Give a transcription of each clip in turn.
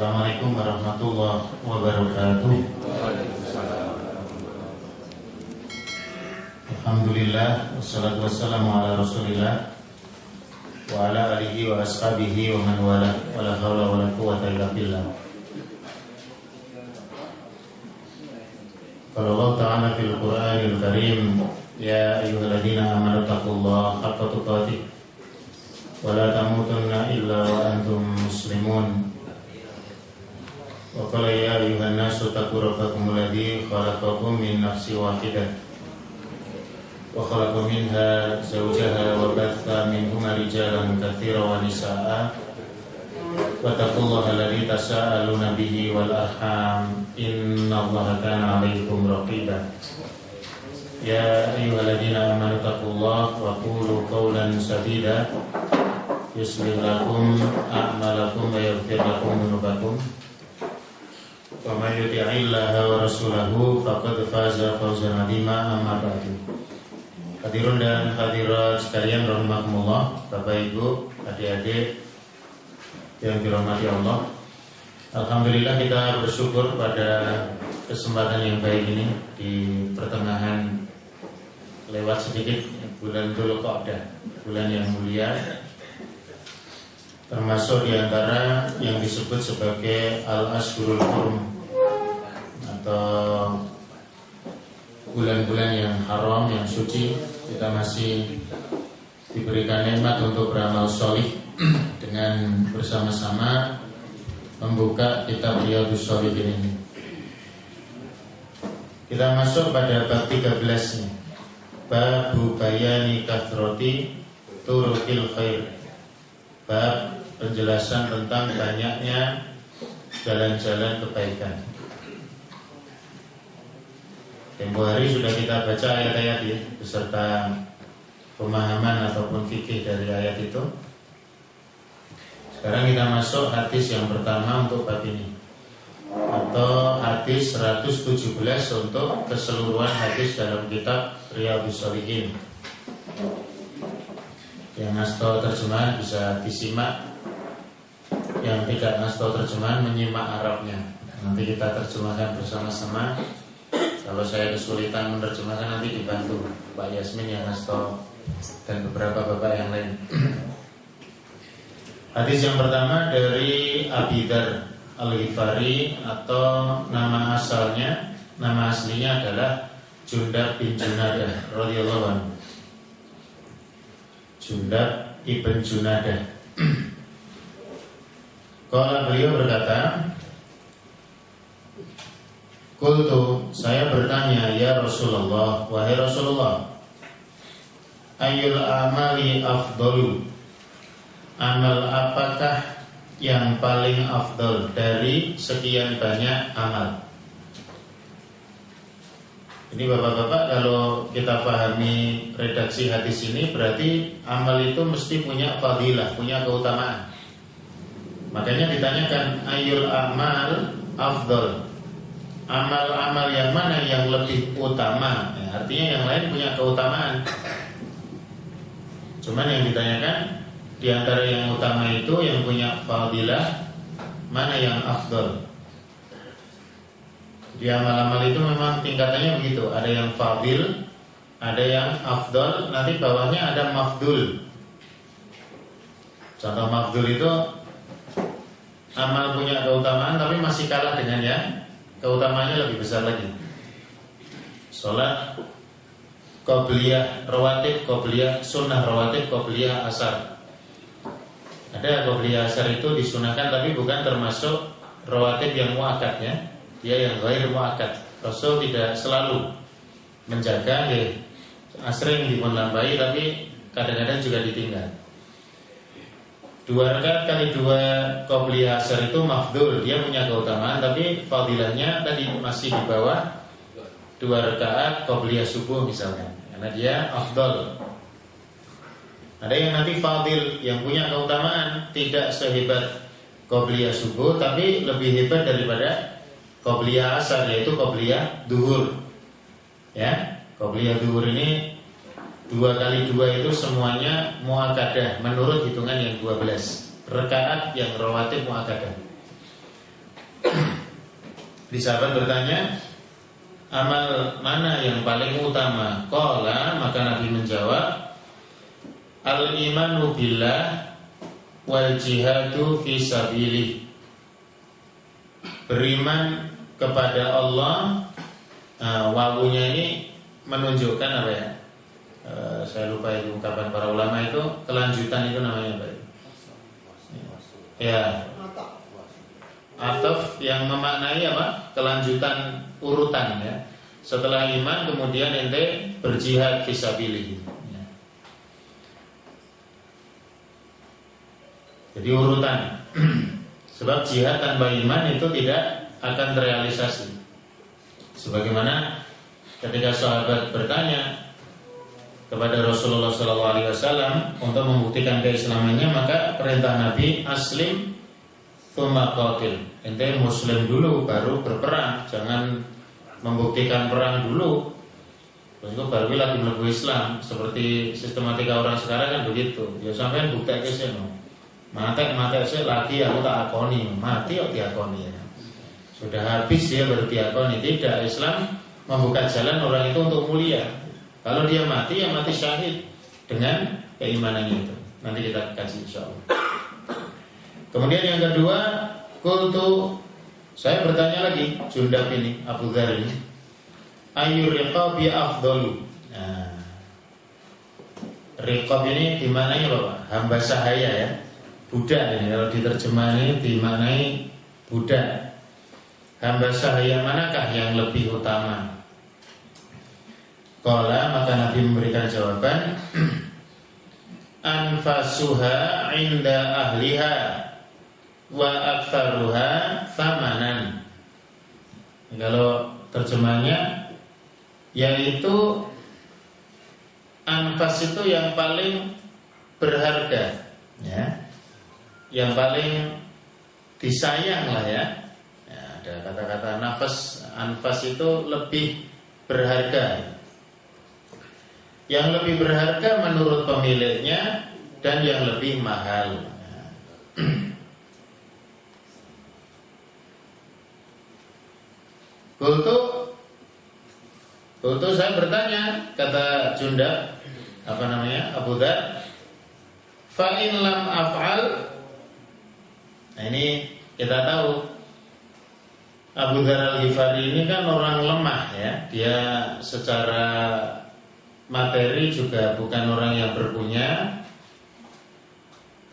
Assalamualaikum warahmatullahi wabarakatuh. Alhamdulillah, wassalatu wassalamu ala rasulillah wa ala alihi wa ashabihi wa man wala, wa la hawla wa la quwwata illa billah. Qala Allah ta'ala fil Qur'anil Karim, ya ayyuhalladzina amanu taqullaha haqqa tuqatih wa la tamutunna illa wa antum muslimun. Wa qala ya ayyuhan nasu taqu rabbakum alladzi khalaqakum min nafsin wahidah wa khalaqa minha zawjaha wa batha minhuma rijalan katsiran wa nisaa'a wa taqullaha alladzi tasaaluna bihi wal arham innallaha kana 'alaikum raqiba. Ya ayyuhalladzina amanu taqullaha wa qulu qawlan sadida yuslih lakum a'malakum wa yaghfir lakum dzunubakum. Wa may yuti'illaha wa rasulahu faqad faza fawzan 'azima. Amma ba'du. Hadirin dan hadirat sekalian rahimakumullah, Bapak Ibu, adik-adik yang dirahmati Allah. Alhamdulillah kita bersyukur pada kesempatan yang baik ini di pertengahan lewat sedikit bulan Dzulqa'dah, bulan yang mulia, termasuk diantara yang disebut sebagai Al-Ashhurul Hurum atau bulan-bulan yang haram, yang suci. Kita masih diberikan nikmat untuk beramal sholih dengan bersama-sama membuka kitab Riyadhus Shalihin ini. Kita masuk pada bab 13 nih. Bab bayani kathrati turukil khair. Bab penjelasan tentang banyaknya jalan-jalan kebaikan. Tempo hari sudah kita baca ayat-ayat ya, beserta pemahaman ataupun fikih dari ayat itu. Sekarang kita masuk hadis yang pertama untuk bab ini, atau hadis 117 untuk keseluruhan hadis dalam kitab Riyadhus Shalihin. Yang nasto terjemahan bisa disimak, yang tidak nasto terjemahan menyimak Arabnya. Nanti kita terjemahkan bersama-sama. Kalau saya kesulitan menerjemahkan nanti dibantu Pak Yasmin yang nasto dan beberapa bapak yang lain. Hadis yang pertama dari Abi Dzar Al-Ghifari, atau nama asalnya, nama aslinya adalah Jundab bin Junadah radhiyallahu anhu. Jundab ibn Junadah. Kalau beliau berkata, qultu, saya bertanya, ya Rasulullah, wahai Rasulullah, ayyul amali afdalu, amal apakah yang paling afdal dari sekian banyak amal? Ini bapak-bapak, kalau kita pahami redaksi hadis ini, berarti amal itu mesti punya fadilah, punya keutamaan. Makanya ditanyakan ayyul amal afdal, amal-amal yang mana yang lebih utama ya, artinya yang lain punya keutamaan. Cuman yang ditanyakan, di antara yang utama itu yang punya fadilah, mana yang afdal. Di amal-amal itu memang tingkatannya begitu, ada yang fadil, ada yang afdal, nanti bawahnya ada mafdul. Contoh mafdul itu amal punya keutamaan tapi masih kalah dengan yang keutamanya lebih besar lagi. Sholat qobliyah rawatib, qobliyah sunnah rawatib, qobliyah asar. Ada qobliyah asar itu disunahkan tapi bukan termasuk rawatib yang muakkad ya. Dia yang ghair muakkad. Rasul tidak selalu menjaga ya, asring dipunlambai tapi kadang-kadang juga ditinggal. 2 rakaat kali 2 qobliyah asar itu mafdul, dia punya keutamaan tapi fadilahnya tadi masih di bawah 2 rakaat qobliyah subuh misalkan, karena dia afdal. Ada yang nanti fadil, yang punya keutamaan tidak sehebat qobliyah subuh tapi lebih hebat daripada qobliyah asar, yaitu qobliyah duhur. Ya, qobliyah duhur ini 2 kali 2 itu semuanya muakkadah menurut hitungan yang 12 rakaat yang rawatib muakkadah. sahabat bertanya, amal mana yang paling utama? Qala, maka Nabi menjawab, al-imanu billah wal jihadu fi sabilih. Beriman kepada Allah. Wawunya ini menunjukkan apa ya? Saya lupa itu ungkapan para ulama itu, kelanjutan itu namanya apa? Ya, ataf yang memaknai apa? Kelanjutan urutan ya. Setelah iman kemudian ente berjihad fisabilillah. Ya. Jadi urutan. Sebab jihad tanpa iman itu tidak akan terrealisasi. Sebagaimana ketika sahabat bertanya kepada Rasulullah SAW untuk membuktikan keislamannya, maka perintah Nabi, aslim tsumma qatil. Ente muslim dulu baru berperang, jangan membuktikan perang dulu untuk baru lagi mlebu Islam. Seperti sistematika orang sekarang kan begitu. Ya sampean bukti keseno. Mate sih lagi aku tak akoni, mati kok diakoni ya. Sudah habis ya baru diakoni. Tidak, Islam membuka jalan orang itu untuk mulia. Kalau dia mati, ya mati syahid dengan keimanannya itu. Nanti kita kaji insyaallah. Kemudian yang kedua, qultu, saya bertanya lagi, Jundab ini, Abu Dzar ini, ayyur riqabi afdalu. Nah, riqab ini dimaknai apa? Hamba sahaya ya. Budak ini kalau diterjemahkan dimaknai budak. Hamba sahaya manakah yang lebih utama? Qala, maka Nabi memberikan jawaban, anfasuha inda ahliha wa aktsaruha thamanan. Kalau terjemahnya yaitu anfas itu yang paling berharga ya. Yang paling disayang lah ya. Ada kata-kata nafas, anfas itu lebih berharga. Yang lebih berharga menurut pemiliknya dan yang lebih mahal. Kultu saya bertanya, kata Jundab, apa namanya, Abu Dzar, fa in lam af'al. Nah ini kita tahu Abu Dzar Al-Ghifari ini kan orang lemah ya. Dia secara materi juga bukan orang yang berpunya,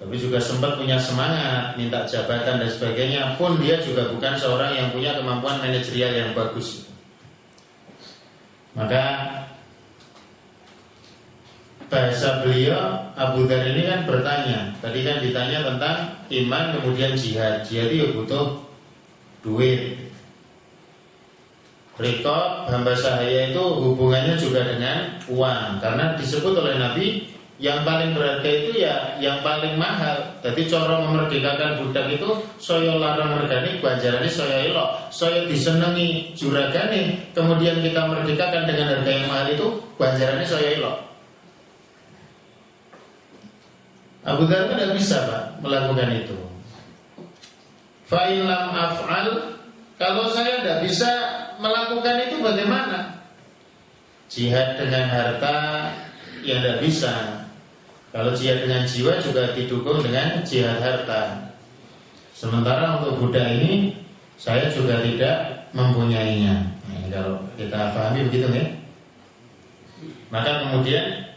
tapi juga sempat punya semangat minta jabatan dan sebagainya. Pun dia juga bukan seorang yang punya kemampuan manajerial yang bagus. Maka bahasa beliau, Abu Dzar ini kan bertanya. Tadi kan ditanya tentang iman kemudian jihad. Jihad itu butuh duit. Riqab, hamba sahaya itu hubungannya juga dengan uang. Karena disebut oleh Nabi, yang paling berharga itu ya yang paling mahal. Jadi cara memerdekakan budak itu saya larang regane, ganjarane saya elok. Saya disenangi juragane, kemudian kita merdekakan dengan harga yang mahal itu, ganjarane saya elok. Abu Dzar tidak bisa Pak melakukan itu. Fa in lam af'al, kalau saya tidak bisa melakukan itu bagaimana? Jihad dengan harta yang tidak bisa. Kalau jihad dengan jiwa juga didukung dengan jihad harta. Sementara untuk budak ini saya juga tidak mempunyainya. Nah, kalau kita pahami begitu ya. Maka kemudian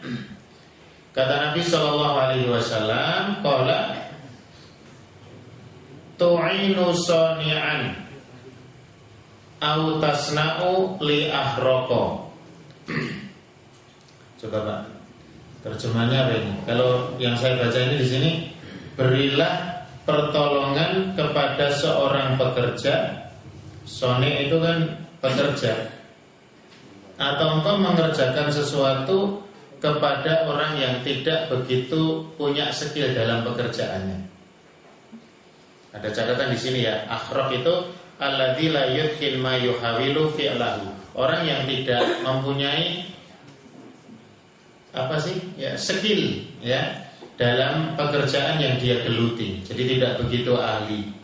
kata Nabi SAW, qala tu'inu sani'an au tasna'u li ahroko. Coba Pak, terjemahannya apa ini? Kalau yang saya baca ini di sini, berilah pertolongan kepada seorang pekerja. Soni itu kan pekerja. Atau engkau mengerjakan sesuatu kepada orang yang tidak begitu punya skill dalam pekerjaannya. Ada catatan di sini ya. Akhraq itu alladzi la yutqin ma yuhawilu fi'lahu. Orang yang tidak mempunyai apa sih? Ya, skill ya dalam pekerjaan yang dia geluti. Jadi tidak begitu ahli.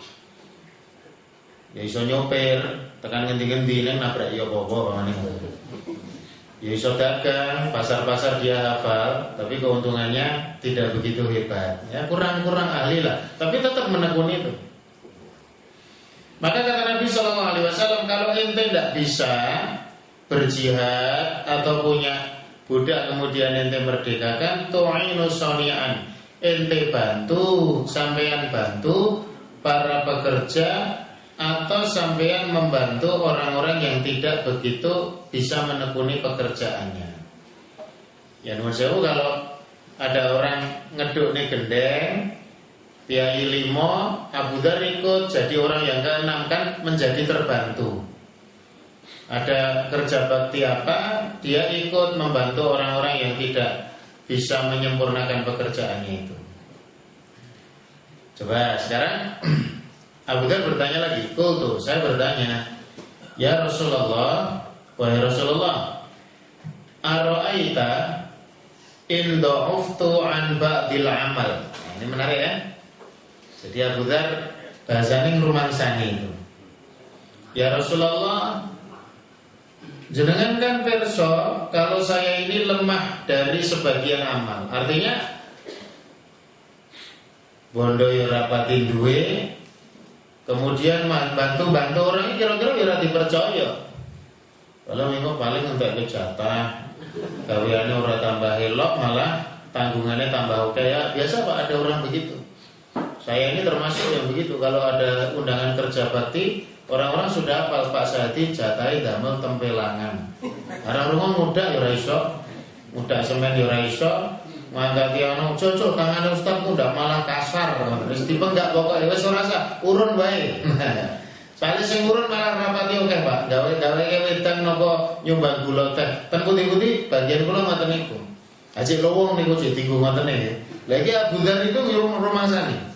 Ya iso nyopir, tekan ngendi-ngendi ning nabrak ya apa-apa pamane. Ya iso dagang, pasar-pasar dia hafal, tapi keuntungannya tidak begitu hebat. Ya kurang ahli lah, tapi tetap menekuni itu. Maka kata Nabi Shallallahu Alaihi Wasallam, kalau ente tidak bisa berjihad atau punya budak kemudian ente merdekakan, tu'inu sonian, ente bantu, sampean bantu para pekerja atau sampean membantu orang-orang yang tidak begitu bisa menekuni pekerjaannya. Ya nuwun sewu, kalau ada orang ngeduk nih gendeng, Piai limo, Abu Dzar ikut jadi orang yang keenam, kan menjadi terbantu. Ada kerja bakti apa, dia ikut membantu orang-orang yang tidak bisa menyempurnakan pekerjaannya itu. Coba sekarang Abu Dzar bertanya lagi, kultu, saya bertanya, ya Rasulullah, wahai Rasulullah, ara'aita in da'uftu an ba'dil amal. Nah, ini menarik ya. Jadi Abu Dzar bahasanya ngrumangsani itu. Ya Rasulullah, jenengan kan perso kalau saya ini lemah dari sebagian amal. Artinya bondo yo rapati duwe, kemudian bantu orang ini kira-kira ora dipercaya. Kalau minggu paling untuk jatah, gaweane ora tambah elok, malah tanggungannya tambah oke ya. Biasa Pak, ada orang begitu. Saya ini termasuk yang begitu. Kalau ada undangan kerja bakti, orang-orang sudah hafal Pak Sadi jatai damel tempelangan. Orang-orang muda ya ora iso, muda semen ya ora iso. Mangkati ana cocok tangane ustaz ku ndak malah kasar. Wis dipenggak pokoke wis ora usah urun wae. Soale sing urun malah rapati oke, Pak. Gawe wedang napa nyumbang gula teh. Ten putih-putih bagian kula ngoten niku. Ajik lowong niku sing tinggu ngoten iki. Lah iki Abu Dzar itu rumangsani.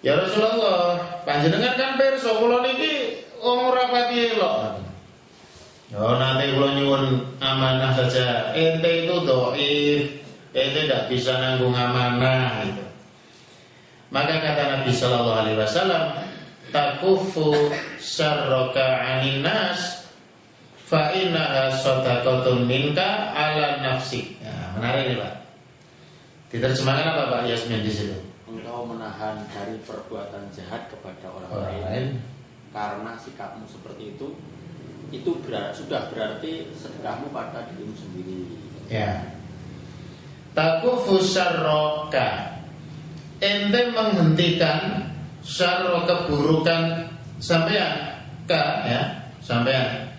Ya Rasulullah, panjenengan kan pirsa kula niki wong rapati elok. Oh nanti kalau nyuwun amanah saja, ente itu doif, ente tidak bisa nanggung amanah gitu. Maka kata Nabi Shallallahu Alaihi Wasallam, takufu syarroka anin nas, fa innaha shadaqatun minka ala nafsik. Nah, menarik nih Pak. Diterjemahkan apa Pak Yasmin di situ? Engkau menahan dari perbuatan jahat kepada orang lain karena sikapmu seperti itu sudah berarti sedekahmu pada dirimu sendiri. Ya. Takufu syarroka, ente menghentikan syarro keburukan sampean ya sampean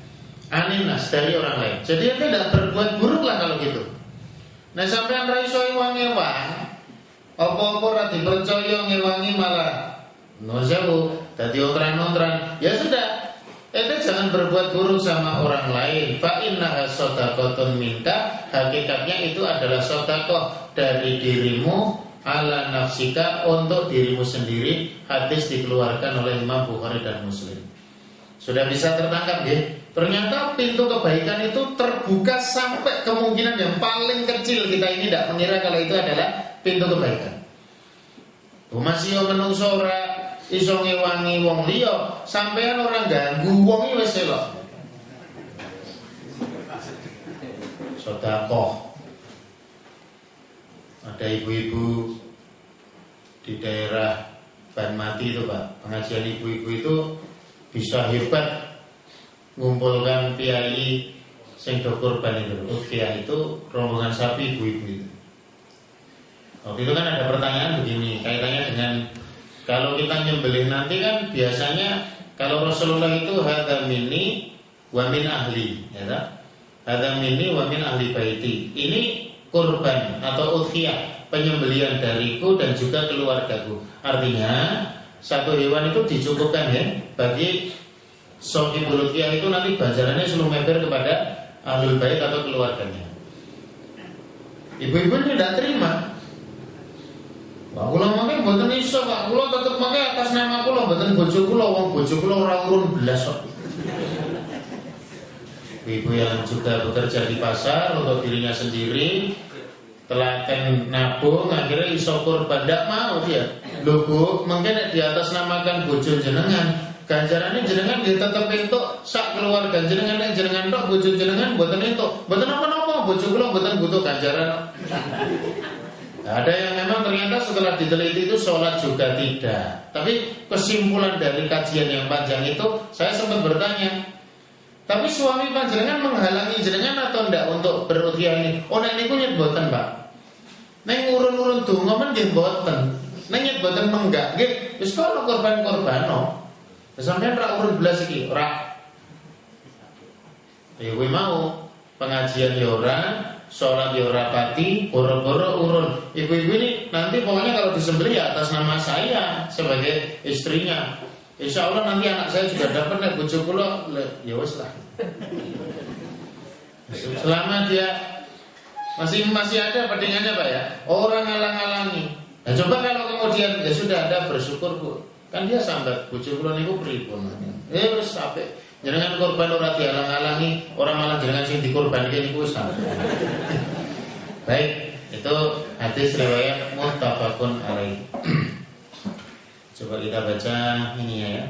aninas dari orang lain. Jadi ente tidak berbuat buruk lah kalau gitu. Nah sampean ra iso ewang-ewang, apa-apa ora dipercaya ngewangi malah nosewu dadi ontran-ontran. Ya sudah, ente jangan berbuat buruk sama orang lain. Fa innaha shadaqatun minka, hakikatnya itu adalah sedekah dari dirimu ala nafsika, untuk dirimu sendiri. Hadis dikeluarkan oleh Imam Bukhari dan Muslim. Sudah bisa tertangkap ya? Ternyata pintu kebaikan itu terbuka sampai kemungkinan yang paling kecil. Kita ini tidak mengira kalau itu adalah pintu kebaikan. Masih menungso ora iso ngewangi wong liya, sampean orang ganggu wong iki wis elok. Sedekah. Ada ibu-ibu di daerah Banmati itu Pak, pengajian ibu-ibu itu bisa hebat ngumpulkan piai sing do kurban itu. Piai itu rombongan sapi ibu-ibu itu. Waktu itu kan ada pertanyaan begini, kaitannya dengan kalau kita nyembelih nanti kan biasanya kalau Rasulullah itu hadza minni wa min ahli, ya tak? Hadza minni wa min ahli baiti. Ini kurban atau udhiyah, penyembelihan dariku dan juga keluargaku. Artinya satu hewan itu dicukupkan ya bagi sohibul udhiyah itu, nanti bajarannya seluruh meter kepada ahlul bait atau keluarganya. Ibu-ibu ini tidak terima. Wah, kula mangke mboten iso, Pak. Kula tetep mangke atas nama kula, mboten bojo kula, wong bojo kula ora urun blas kok. Ibu yang juga bekerja di pasar untuk dirinya sendiri, telaten nabung, akhirnya iso kurban, ndak mau dia. Lho Bu, mungkin di atas namakan bojo jenengan, ganjarane jenengan nggih tetep entuk sak keluarga jenengan tok bojo jenengan mboten entuk. Mboten napa-napa bojo kula mboten butuh ganjaran. Ada yang memang ternyata setelah diteliti itu sholat juga tidak. Tapi kesimpulan dari kajian yang panjang itu saya sempat bertanya, tapi suami panjenengan menghalangi jenengan atau enggak untuk berutia ini? Oh nek niku nyet boten, Pak. Nek urun-urun donga men nggih boten. Nek nyet boten menggak nggih wis kono korban-korbano. Sampeyan ra urun belas iki, ora. Ya kuwi mau pengajian ya ora, sholat ya ora pati, boro-boro urun. Ibu-ibu ini nanti pokoknya kalau disembelih ya atas nama saya sebagai istrinya. Insya Allah nanti anak saya juga dapat nek bojo kula ya wis lah. Selama dia masih ada pedingannya Pak ya. Orang ngalang-alangi. Nah coba kalau kemudian ya sudah ada bersyukur Bu. Kan dia sambat bojo kula niku pripun. Wis sampai jenengan korban ora dialang-alangi, orang malah jenengan sing dikorbanke niku wis sampai. Baik, itu hadis riwayat muttafaqun alaih. Coba kita baca ini ya,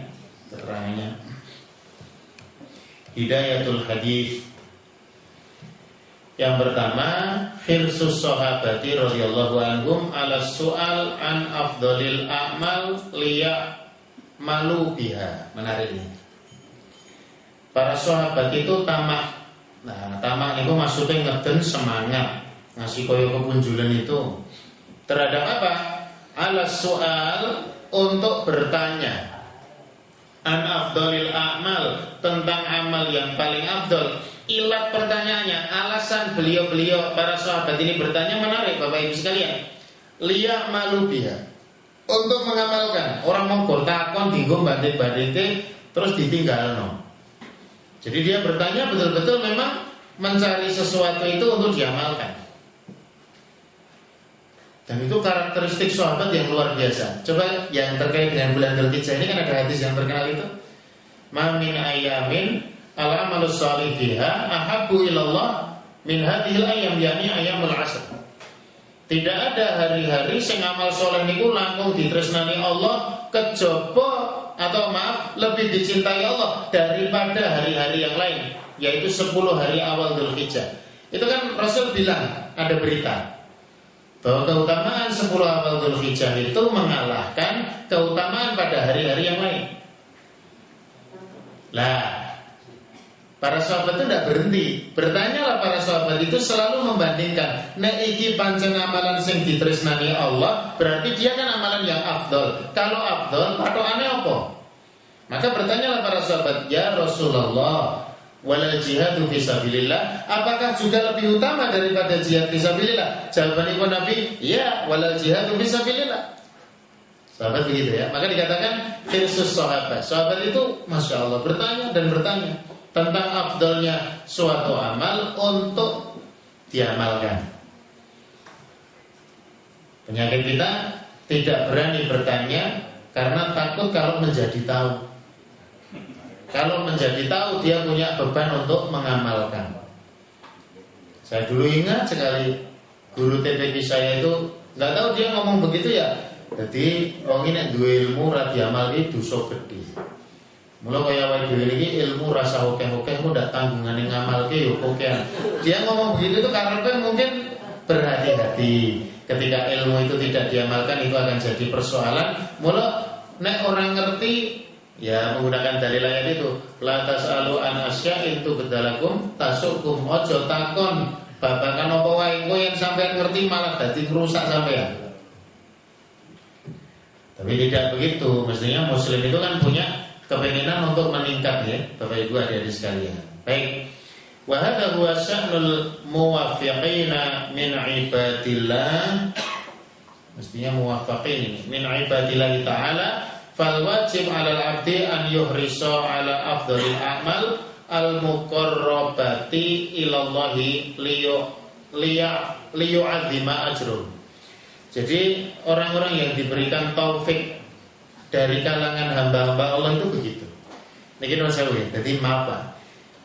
keterangannya. Hidayatul hadis. Yang pertama, hirsus sahabati radhiyallahu anhum ala su'al an afdhalil a'mal liya malu biha. Menarik ini. Para sahabat itu tamak. Nah, tamak itu maksudnya ngeden semangat, ngasih koyo kepunjulan itu terhadap apa? Ala soal untuk bertanya an afdhalil a'mal, tentang amal yang paling afdol. Ilat pertanyaannya, alasan beliau-beliau para sahabat ini bertanya menarik Bapak Ibu sekalian. Liya malu biha, untuk mengamalkan. Orang mau takon dinggo bandit-bandite terus ditinggalno. Jadi dia bertanya betul-betul memang mencari sesuatu itu untuk diamalkan. Dan itu karakteristik sahabat yang luar biasa. Coba yang terkait dengan bulan Dzulhijjah ini kan ada hadis yang terkenal itu. Ma min ayamin al-amalus shalih fiha ahabbu ilallah min hadhil ayyam, yani ayyamul asr. Tidak ada hari-hari sing amal saleh niku langkung ditresnani Allah kejaba atau maaf lebih dicintai Allah daripada hari-hari yang lain, yaitu 10 hari awal Dzulhijjah. Itu kan Rasul bilang, ada berita bahwa keutamaan 10 awal Dzulhijjah itu mengalahkan keutamaan pada hari-hari yang lain. Lah, para sahabat itu tidak berhenti. Bertanyalah para sahabat itu selalu membandingkan. Nek iki pancen amalan sing ditresnani Allah, berarti dia kan amalan yang afdol. Kalau afdol, patokane apa? Maka bertanyalah para sahabat, ya Rasulullah, walal jihadu fisabilillah, apakah juga lebih utama daripada jihad fisabilillah? Jawaban ibu Nabi, ya, walal jihadu fisabilillah. Sahabat begitu ya. Maka dikatakan hirsus sahabat. Sahabat itu masya Allah bertanya dan bertanya tentang afdolnya suatu amal untuk diamalkan. Penyakit kita tidak berani bertanya karena takut kalau menjadi tahu. Kalau menjadi tahu dia punya beban untuk mengamalkan. Saya dulu ingat sekali guru TPQ saya itu nggak tahu dia ngomong begitu ya. Jadi wong ini duwe ilmu ra diamalke dosa gedhe. Mula kaya wae dhewe iki ilmu rasa okeh-okeh mu ndak tanggungane ngamalke yo okehan. Dia ngomong begitu itu karena mungkin berhati-hati. Ketika ilmu itu tidak diamalkan itu akan jadi persoalan. Mula nek orang ngerti ya menggunakan dalil ayat itu, la tasalu an asya'in tubdalakum tasukum, ojo takon babakan apa wae engko yen sampean ngerti malah dadi ngrusak sampean. Tapi tidak begitu. Mestinya muslim itu kan punya kepinginan untuk meningkat ya, Bapak Ibu adik-adik sekalian. Baik. Wa hadza huwa sya'nul muwaffiqina min ibadillah. Mestinya muwaffiqin min ibadillah taala. Fal wajib 'alal 'abdi an yuhrisa 'ala afdhalil a'mal al muqarrabati ila Allah liyu'adzima ajruh. Jadi orang-orang yang diberikan taufik dari kalangan hamba-hamba Allah itu begitu. Niki non sewu ya. Jadi maaf Pak.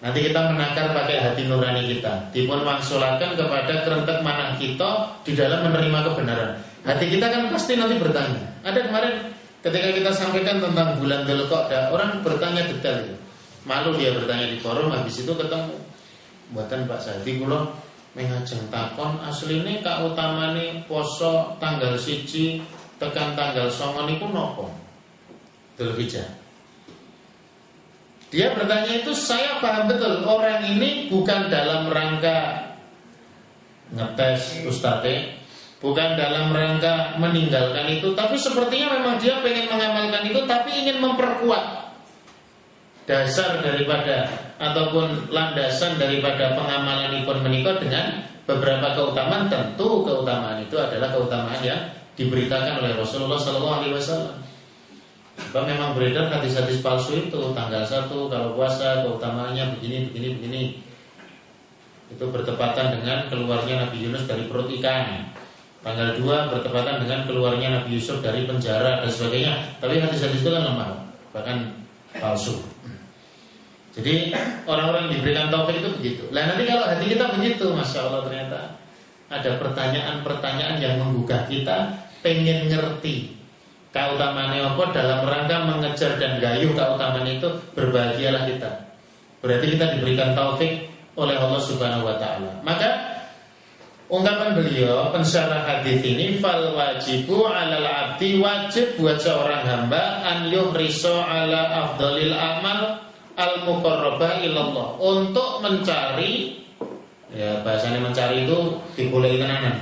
Nanti kita menakar pakai hati nurani kita. Dipun mangsulakan kepada kerentek manah kita di dalam menerima kebenaran. Hati kita kan pasti nanti bertanya. Ada kemarin ketika kita sampaikan tentang bulan Dzulqa'dah, orang bertanya detail itu. Malu dia bertanya di forum, habis itu ketemu. Buatan Pak Sadi kula mengajeng takon asline kautamane poso tanggal 1 tekan tanggal 9 niku napa? Dzulhijjah. Dia bertanya itu, saya paham betul orang ini bukan dalam rangka ngetes Ustadz, bukan dalam rangka meninggalkan itu, tapi sepertinya memang dia pengen mengamalkan itu, tapi ingin memperkuat dasar daripada ataupun landasan daripada pengamalan ipun menikah dengan beberapa keutamaan. Tentu keutamaan itu adalah keutamaan yang diberitakan oleh Rasulullah SAW. Sebab memang beredar hadis-hadis palsu itu, tanggal 1 kalau puasa keutamaannya begini. Itu bertepatan dengan keluarnya Nabi Yunus dari perut ikan. Tanggal 2 bertepatan dengan keluarnya Nabi Yusuf dari penjara dan sebagainya. Tapi hadis-hadis itu kan lemah, bahkan palsu. Jadi orang-orang yang diberikan taufik itu begitu. Nah nanti kalau hati kita begitu, Masya Allah, ternyata ada pertanyaan-pertanyaan yang menggugah kita, pengen ngerti keutamaannya apa dalam rangka mengejar dan gayuh keutamaan itu. Berbahagialah kita. Berarti kita diberikan taufik oleh Allah Subhanahu wa taala. Maka ungkapan beliau pensyarah hadis ini, fal wajibu 'alal 'abdi, wajib buat seorang hamba an yuhriso 'ala afdhalil amal al muqarrabah ilallah, untuk mencari, ya bahasanya mencari itu dibolehi tenanan.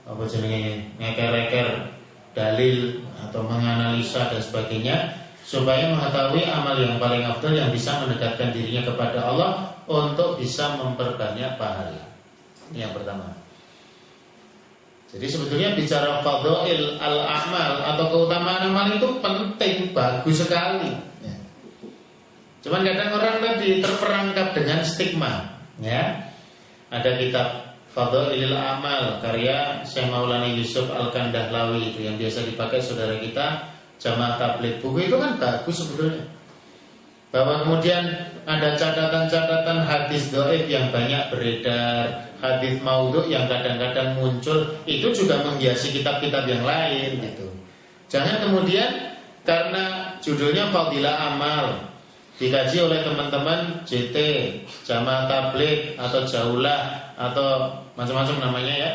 Apa jenenge ngeker-eker dalil atau menganalisa dan sebagainya, supaya mengetahui amal yang paling afdal yang bisa mendekatkan dirinya kepada Allah untuk bisa memperbanyak pahala. Ini yang pertama. Jadi sebetulnya bicara fadhail al-amal atau keutamaan amal itu penting, bagus sekali. Cuman kadang orang tadi terperangkap dengan stigma, ya. Ada kitab Fadhailul Amal karya Syekh Maulana Yusuf Al-Kandahlawi itu yang biasa dipakai saudara kita jamaah tabligh. Buku itu kan bagus sebetulnya. Bahwa kemudian ada catatan-catatan hadis dhaif yang banyak beredar, hadis maudhu yang kadang-kadang muncul, itu juga menghiasi kitab-kitab yang lain gitu. Jangan kemudian karena judulnya Fadilah Amal dikaji oleh teman-teman JT, jamaah tabligh atau jaulah atau macam-macam namanya ya.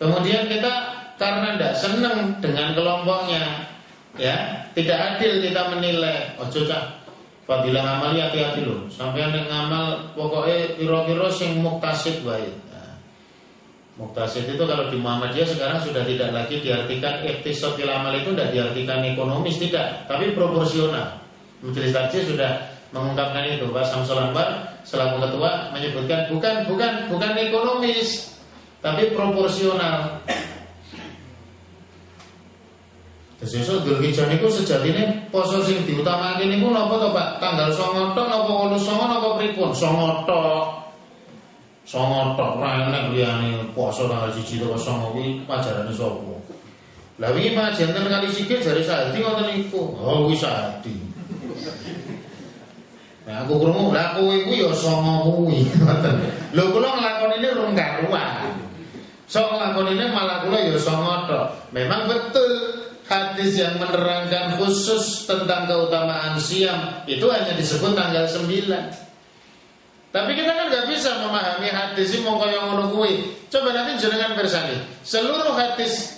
Kemudian kita karena tidak senang dengan kelompoknya, ya tidak adil kita menilai. Ojo cak, fadilah amal ya hati-hati loh. Sampai yang ngamal pokoknya kira-kira sing muktasid wae. Nah, muktasid itu kalau di Muhammadiyah sekarang sudah tidak lagi diartikan iktisad fil amal, itu tidak diartikan ekonomis, tidak, tapi proporsional. Majelis Takjih sudah mengungkapkan itu. Pak Samsul Anwar selaku ketua menyebutkan bukan ekonomis, tapi proporsional. Sesuk Dzulhijjah niku sejatine poso sing diutamake niku napa to, Pak? Tanggal 9 tok napa 8 napa pripun? 9 tok. 9 tok ora enek liyane poso tanggal 1 to 9 kuwi pajarane sapa? Lah wingi pengajian ten kali sikit jare Sadi ngoten niku. Oh wis Sadi. Nah, aku krungu lha kowe iku ya 9 kuwi ngoten. Lho kula nglakonine rung karuan. Sok nglakonine malah kula ya 9 tok. Memang betul hadis yang menerangkan khusus tentang keutamaan siam itu hanya disebut tanggal 9. Tapi kita kan nggak bisa memahami hadis ini mau kaya ngono kuwi. Coba nanti jenengan bersani. Seluruh hadis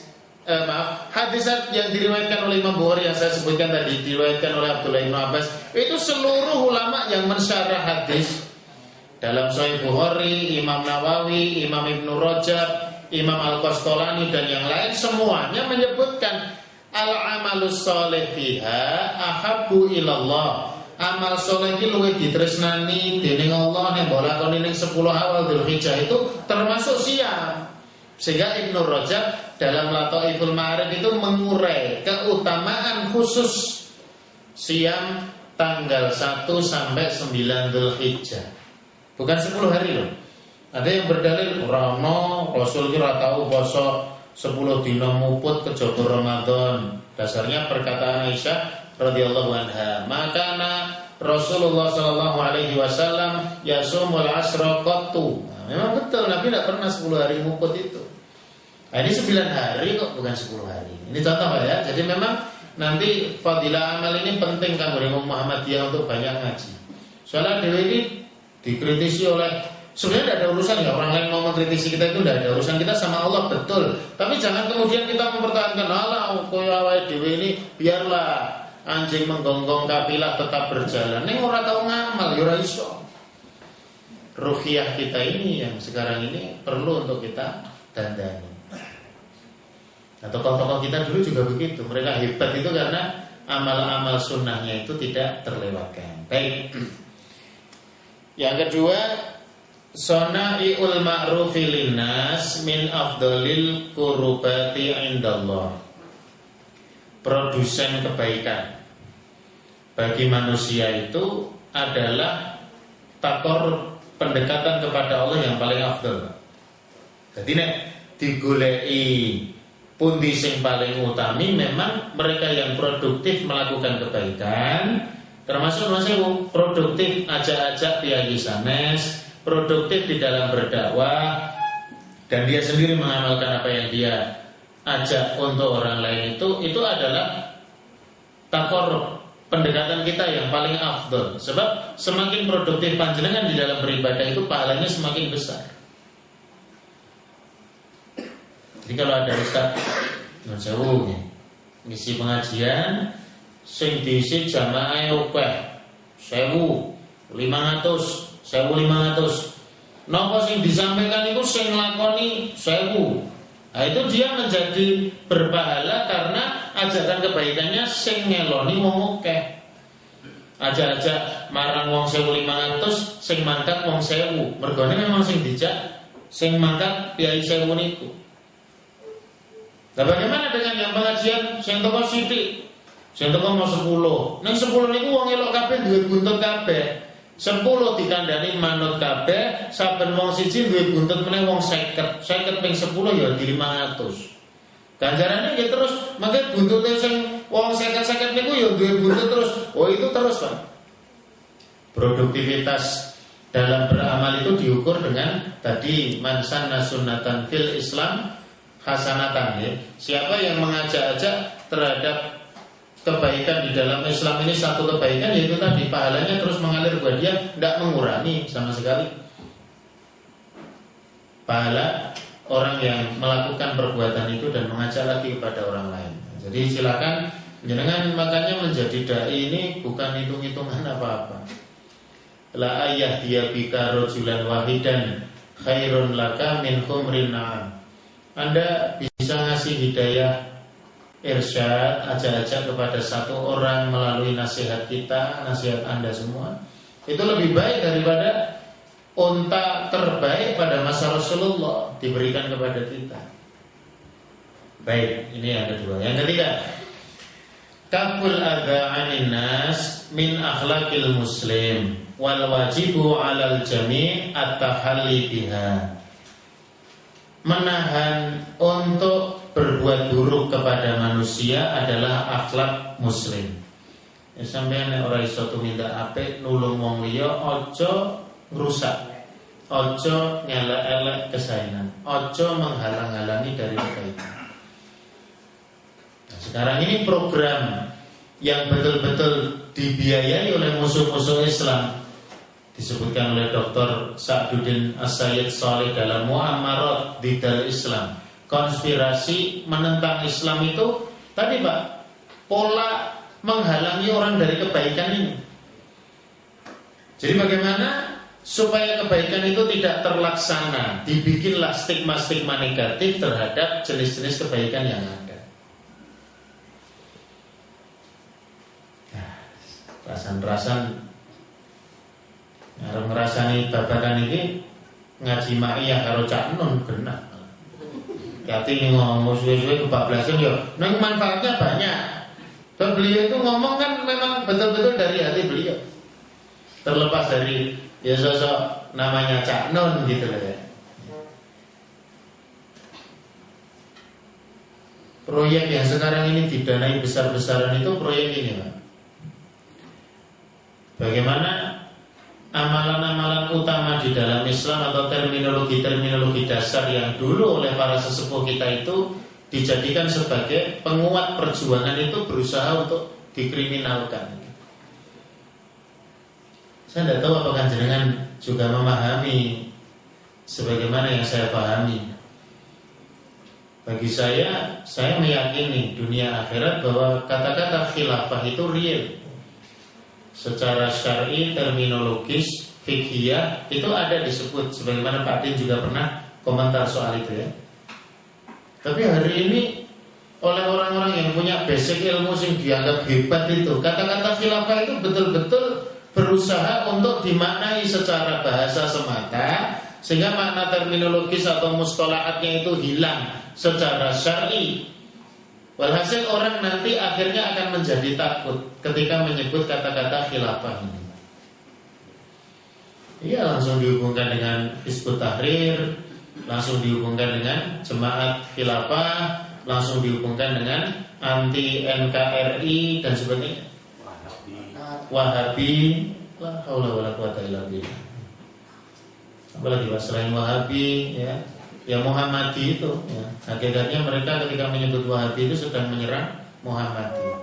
hadis yang diriwayatkan oleh Imam Bukhari yang saya sebutkan tadi, diriwayatkan oleh Abdullah bin Abbas, itu seluruh ulama yang mensyarah hadis dalam Sahih Bukhari, Imam Nawawi, Imam Ibnu Rajab, Imam Al-Qastolani dan yang lain semuanya menyebutkan al-amalus sholih fiha ahabbu ilallah. Amal soleh iki luwih ditresnani dening Allah nek mbok lakoni ning 10 awal Dzulhijjah itu termasuk siam. Sehingga Ibnu Rajab dalam Lataiful Ma'arif itu mengurai keutamaan khusus siam tanggal 1 sampai 9 Dzulhijjah. Bukan 10 hari loh. Ada yang berdalil Rano Rasul kira tahu poso 10 dina muput kejaba Ramadan. Dasarnya perkataan Aisyah radhiyallahu anha, makana Rasulullah sallallahu alaihi wasallam yasumul asra qattu. Memang betul Nabi tidak pernah 10 hari muput itu. Nah, ini 9 hari kok, bukan 10 hari. Ini contoh Pak ya. Jadi memang nanti fadilah amal ini penting kan bagi Muhammadiyah untuk banyak ngaji. Soalnya dewi ini dikritisi oleh, sebenarnya tidak ada urusan ya, orang lain mau mengkritisi kita itu tidak ada urusan, kita sama Allah betul. Tapi jangan kemudian kita mempertahankan Allah koyo awake dhewe ini biarlah anjing menggonggong kafilah tetap berjalan. Ning ora tau ngamal ya ora iso. Ruhiyah kita ini yang sekarang ini perlu untuk kita dandani. Nah, tokoh-tokoh kita dulu juga begitu. Mereka hebat itu karena amal-amal sunnahnya itu tidak terlewatkan. Baik. Yang kedua, Sona'iul ma'rufi linnas min afdalil qurubati indallah. Produsen kebaikan bagi manusia itu adalah takor pendekatan kepada Allah yang paling afdal. Jadi nek digoleki pundi sing paling utami, memang mereka yang produktif melakukan kebaikan, termasuk produktif ajak-ajak piyai sanes, produktif di dalam berdakwah, dan dia sendiri mengamalkan apa yang dia ajak untuk orang lain, itu adalah takor pendekatan kita yang paling afdol. Sebab semakin produktif panjenengan di dalam beribadah itu pahalanya semakin besar. Jadi kalau ada ustaz jauh ngisi pengajian sing diisi jamaah akeh 1.500 napa sing disampaikan itu sing nglakoni 1.000. Nah, itu dia menjadi berpahala karena ajakan kebaikannya sing ngeloni wong akeh. Ajak-ajak marang wong 1.500 sing mangkat wong 1.000. Mergone memang sing dijak sing mangkat piyai 1.000 niku. Nah, bagaimana dengan yang pengajian sing teko sithik, sing teko mau 10. Nang 10 niku wong elok kabeh duwe buntut kabeh. 10 dikandani manut kabeh, saben wong siji duwe buntut meneh wong 50. 50 ping 10 ya di 500. Ganjarane nggih terus, mangke buntute sing wong 50-50 niku ya duwe buntut terus. Oh, itu terus, Pak. Produktivitas dalam beramal itu diukur dengan tadi mansan nasunatan fil Islam hasanatan ya. Siapa yang mengajak-ajak terhadap kebaikan di dalam Islam ini satu kebaikan, yaitu tadi pahalanya terus mengalir buat dia, tidak mengurangi sama sekali. Pahala orang yang melakukan perbuatan itu dan mengajak lagi kepada orang lain. Jadi silakan jenengan makanya menjadi dai ini bukan hitung-hitungan apa-apa. La ayah dia bika rajulan wahidan khairun laka min humrin na'am. Anda bisa ngasih hidayah irsyad, ajak-ajak kepada satu orang melalui nasihat kita, nasihat Anda semua, itu lebih baik daripada unta terbaik pada masa Rasulullah diberikan kepada kita. Baik, ini yang kedua. Yang ketiga, kaful adza 'anin nas min akhlaqil muslim wal wajibu 'alal jami' at-tahalli biha. Menahan untuk berbuat buruk kepada manusia adalah akhlak muslim. Ya, sampeyan nek ora iso tumindak apik nulung wong liya, aja ngrusak, aja nyelek-elek kesaenan, aja menghalang-halangi dari kebaikan. Nah, sekarang ini program yang betul-betul dibiayai oleh musuh-musuh Islam, disebutkan oleh Dr. Sa'duddin As-Sayyid Saleh dalam Mu'ammarat Didal Islam. Konspirasi menentang Islam itu tadi Pak, pola menghalangi orang dari kebaikan ini. Jadi bagaimana supaya kebaikan itu tidak terlaksana? Dibikinlah stigma-stigma negatif terhadap jenis-jenis kebaikan yang ada. Nah, rasan-rasan ngerasani babakan ini ngaji ma'iyah karo Cak Nun genah. Hati ngomong suwe-suwe kebablasan ya. Nah, manfaatnya banyak. Dan beliau itu ngomong kan memang betul-betul dari hati beliau. Terlepas dari ya sosok namanya Cak Nun gitu loh ya. Proyek yang sekarang ini didanai besar-besaran itu proyek ini Pak. Bagaimana amalan-amalan utama di dalam Islam atau terminologi-terminologi dasar yang dulu oleh para sesepuh kita itu dijadikan sebagai penguat perjuangan itu berusaha untuk dikriminalkan. Saya tidak tahu apakah jenengan juga memahami sebagaimana yang saya pahami. Bagi saya meyakini dunia akhirat bahwa kata-kata khilafah itu real. Secara syar'i, terminologis, fikhiyah itu ada disebut. Sebagaimana Pak Din juga pernah komentar soal itu ya. Tapi hari ini oleh orang-orang yang punya basic ilmu yang dianggap hebat itu, kata-kata khilafah itu betul-betul berusaha untuk dimaknai secara bahasa semata, sehingga makna terminologis atau mustalahatnya itu hilang secara syar'i. Walhasil orang nanti akhirnya akan menjadi takut ketika menyebut kata-kata khilafah ini. Iya, langsung dihubungkan dengan Hizbut Tahrir, langsung dihubungkan dengan Jemaat Khilafah, langsung dihubungkan dengan anti NKRI dan sebagainya. Wahabi, la haula wala quwata illa billah. Apalagi selain Wahabi ya. Ya Muhammadi itu ya. Hakikatnya mereka ketika menyebut Wahabi itu sedang menyerang Muhammadi.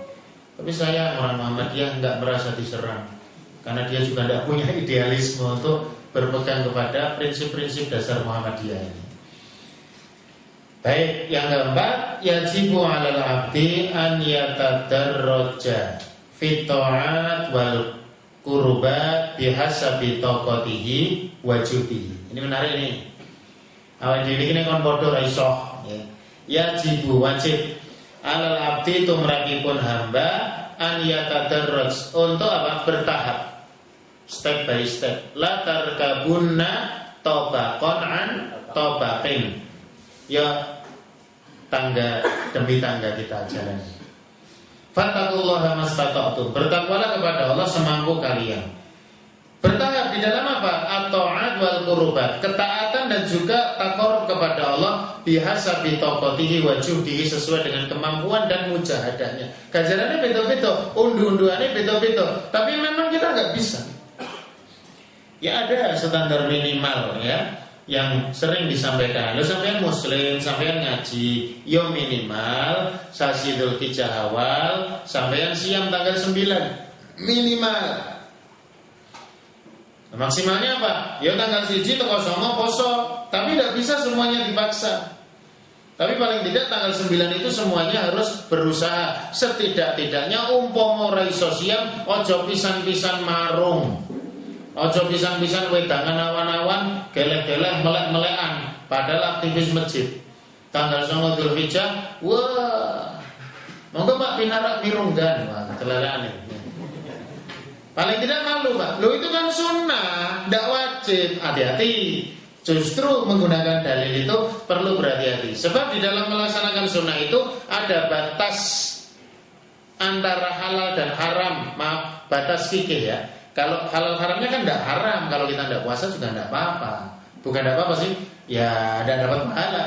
Tapi saya orang Muhammadiyah enggak merasa diserang, karena dia juga tidak punya idealisme untuk berpegang kepada prinsip-prinsip dasar Muhammadiyah ini. Baik, yang keempat, yajibu 'alal 'abdi an yatadarraja fi ta'at wal qurbat bihasabi taqatihi wa juhdihi. Ini menarik nih. Awak dhewe iki nek kon padha ra iso ya. Yajibu wajib 'alal 'abdi tumrakipun hamba an yatadarraj untuk apa? Bertahap. Step by step. La tarkabunna tabaqan an tabaqin. Ya tangga demi tangga kita jalani. Fattaqullaha mastata'tum. Bertakwalah kepada Allah semampu kalian. Bertahap di dalam apa? At-ta'at wal qurbat. Ketaatan dan juga taqarrub kepada Allah bihasabi taqatihi wa juhdihi, sesuai dengan kemampuan dan mujahadahnya. Ganjarannya beda-beda, undu-unduannya beda-beda. Tapi memang kita nggak bisa. Ya ada standar minimal ya yang sering disampaikan. Lo sampean muslim, sampean ngaji, yo minimal sasi Dzulhijjah awal, sampean siam tanggal 9 minimal. Maksimalnya apa? Ya tanggal 1 teko 9 poso. Tapi tidak bisa semuanya dipaksa. Tapi paling tidak tanggal 9 itu semuanya harus berusaha. Setidak-tidaknya umpama ora iso siam, ojo pisan-pisan marung. Ojo pisan-pisan wedangan awan-awan, geleh-geleh melek-melekan padahal aktivis masjid. Tanggal 9 Dzulhijjah, wah. Monggo Pak pinarak mirunggan, wah keleleane. Paling tidak malu Pak. Lo itu kan sunnah, tidak wajib. Hati-hati. Justru menggunakan dalil itu perlu berhati-hati. Sebab di dalam melaksanakan sunnah itu ada batas antara halal dan haram. Maaf, batas fikih ya. Kalau halal haramnya kan tidak haram. Kalau kita tidak puasa juga tidak apa-apa. Bukan tidak apa-apa sih. Ya tidak dapat pahala.